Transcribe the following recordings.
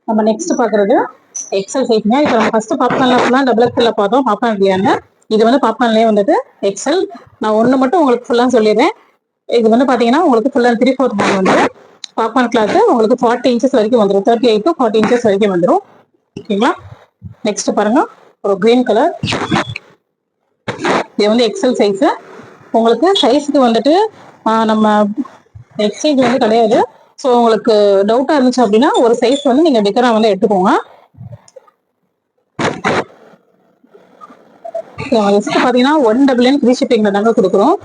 நம்ம நெக்ஸ்ட் பாக்குறது எக்ஸல் சைஸ்ங்க. இப்போ நம்ம ஃபர்ஸ்ட் பாப்கார்ன்ல ஃபுல்லா டபுள் எக்ஸ்எல்ல பார்த்தோம் பாப்கார்ன் பிரியாணி. இது வந்து பாப்கார்ன்லயே வந்துட்டு எக்ஸல். நான் ஒண்ணு மட்டும் உங்களுக்கு ஃபுல்லா சொல்லிடுறேன். இது வந்து பாத்தீங்கன்னா உங்களுக்கு ஃபுல்லா 3/4 ஹேண்ட் வந்து பாப்கார்ன் கிளாத் உங்களுக்கு 40 இன்ச்சஸ் வரைக்கும் வந்துடும். 38 to 40 இன்ச்சஸ் வரைக்கும் வந்துடும். ஓகேங்களா? நெக்ஸ்ட் பாருங்க, ஒரு கிரீன் கலர். இது வந்து எக்ஸல் சைஸ். உங்களுக்கு சைஸ்க்கு வந்துட்டு நம்ம எக்ஸ்சேஞ்ச் வந்து கிடையாது. ஸோ உங்களுக்கு டவுட்டா இருந்துச்சு அப்படின்னா ஒரு சைஸ் வந்து நீங்க பிக்கரா வந்து எடுத்துக்கோங்க. பாத்தீங்கன்னா 199 ஃப்ரீ ஷிப்பிங்ல தாங்க கொடுக்குறோம்.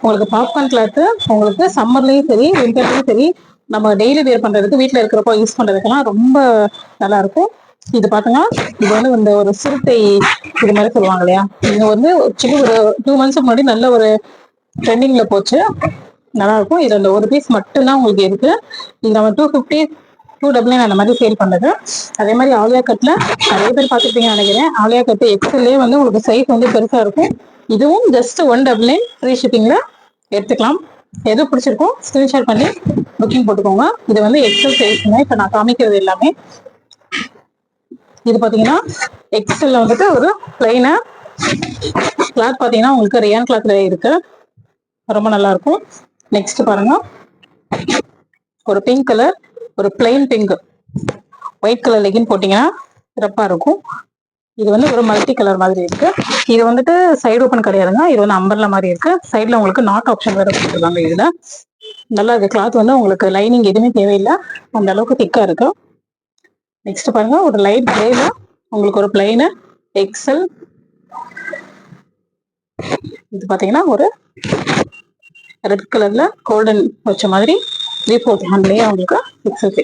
உங்களுக்கு பாப்கார்ன் கிளாத் உங்களுக்கு சம்மர்லயும் சரி விண்டர்லயும் சரி நம்ம டெய்லி வேர் பண்றதுக்கு வீட்டுல இருக்கிறப்போ யூஸ் பண்றதுக்கெல்லாம் ரொம்ப நல்லா இருக்கும். இது பாத்தீங்கன்னா இது வந்து இந்த ஒரு சிறுத்தை இது மாதிரி சொல்லுவாங்க இல்லையா, இது வந்து ஒரு 2 months முன்னாடி நல்ல ஒரு ட்ரெண்டிங்ல போச்சு, நல்லா இருக்கும். இது அந்த ஒரு பீஸ் மட்டும்தான் உங்களுக்கு இருக்கு. இது நம்ம 250 299 அந்த மாதிரி சேல் பண்ணது. அதே மாதிரி ஆலியா கட்ல நிறைய பேர் பார்த்துருப்பீங்கன்னு நினைக்கிறேன். ஆலியா கட்டு எக்ஸ்எல்லே வந்து உங்களுக்கு சைஸ் வந்து பெருசா இருக்கும். இதுவும் ஜஸ்ட் 199 ஃப்ரீ ஷிப்பிங்ல எடுத்துக்கலாம். எது பிடிச்சிருக்கும் ஸ்கிரீன்ஷாட் பண்ணி புக்கிங் போட்டுக்கோங்க. இது வந்து எக்ஸல் சைஸ்ங்க. இப்ப நான் காமிக்கிறது எல்லாமே. இது பாத்தீங்கன்னா எக்ஸல்ல வந்துட்டு ஒரு பிளைனா கிளாத் பாத்தீங்கன்னா உங்களுக்கு ரியான் கிளாத்ல இருக்கு, ரொம்ப நல்லா இருக்கும். நெக்ஸ்ட் பாருங்க, ஒரு பிங்க் கலர், ஒரு plain pink white colour legging போட்டீங்கன்னா சிறப்பா இருக்கும். இது வந்து ஒரு மல்டி கலர் மாதிரி இருக்கு. இது வந்துட்டு சைடு ஓப்பன் கிடையாதுங்க. இது வந்து அம்பர்லா மாதிரி இருக்கு. சைட்ல உங்களுக்கு நாட் ஆப்ஷன் வேற கொடுத்துருக்காங்க. இதுல நல்லா இருக்கு. கிளாத் வந்து உங்களுக்கு லைனிங் எதுவுமே தேவையில்லை, அந்த அளவுக்கு திக்கா இருக்கு. நெக்ஸ்ட் பாருங்க, ஒரு லைட் கிரேல உங்களுக்கு ஒரு பிளைன் எக்ஸல். இது பாத்தீங்கன்னா ஒரு ரெட் கலர்ல கோல்டன் வச்ச மாதிரி 3/4 ஹேண்ட்லயே உங்களுக்கு எக்ஸல்.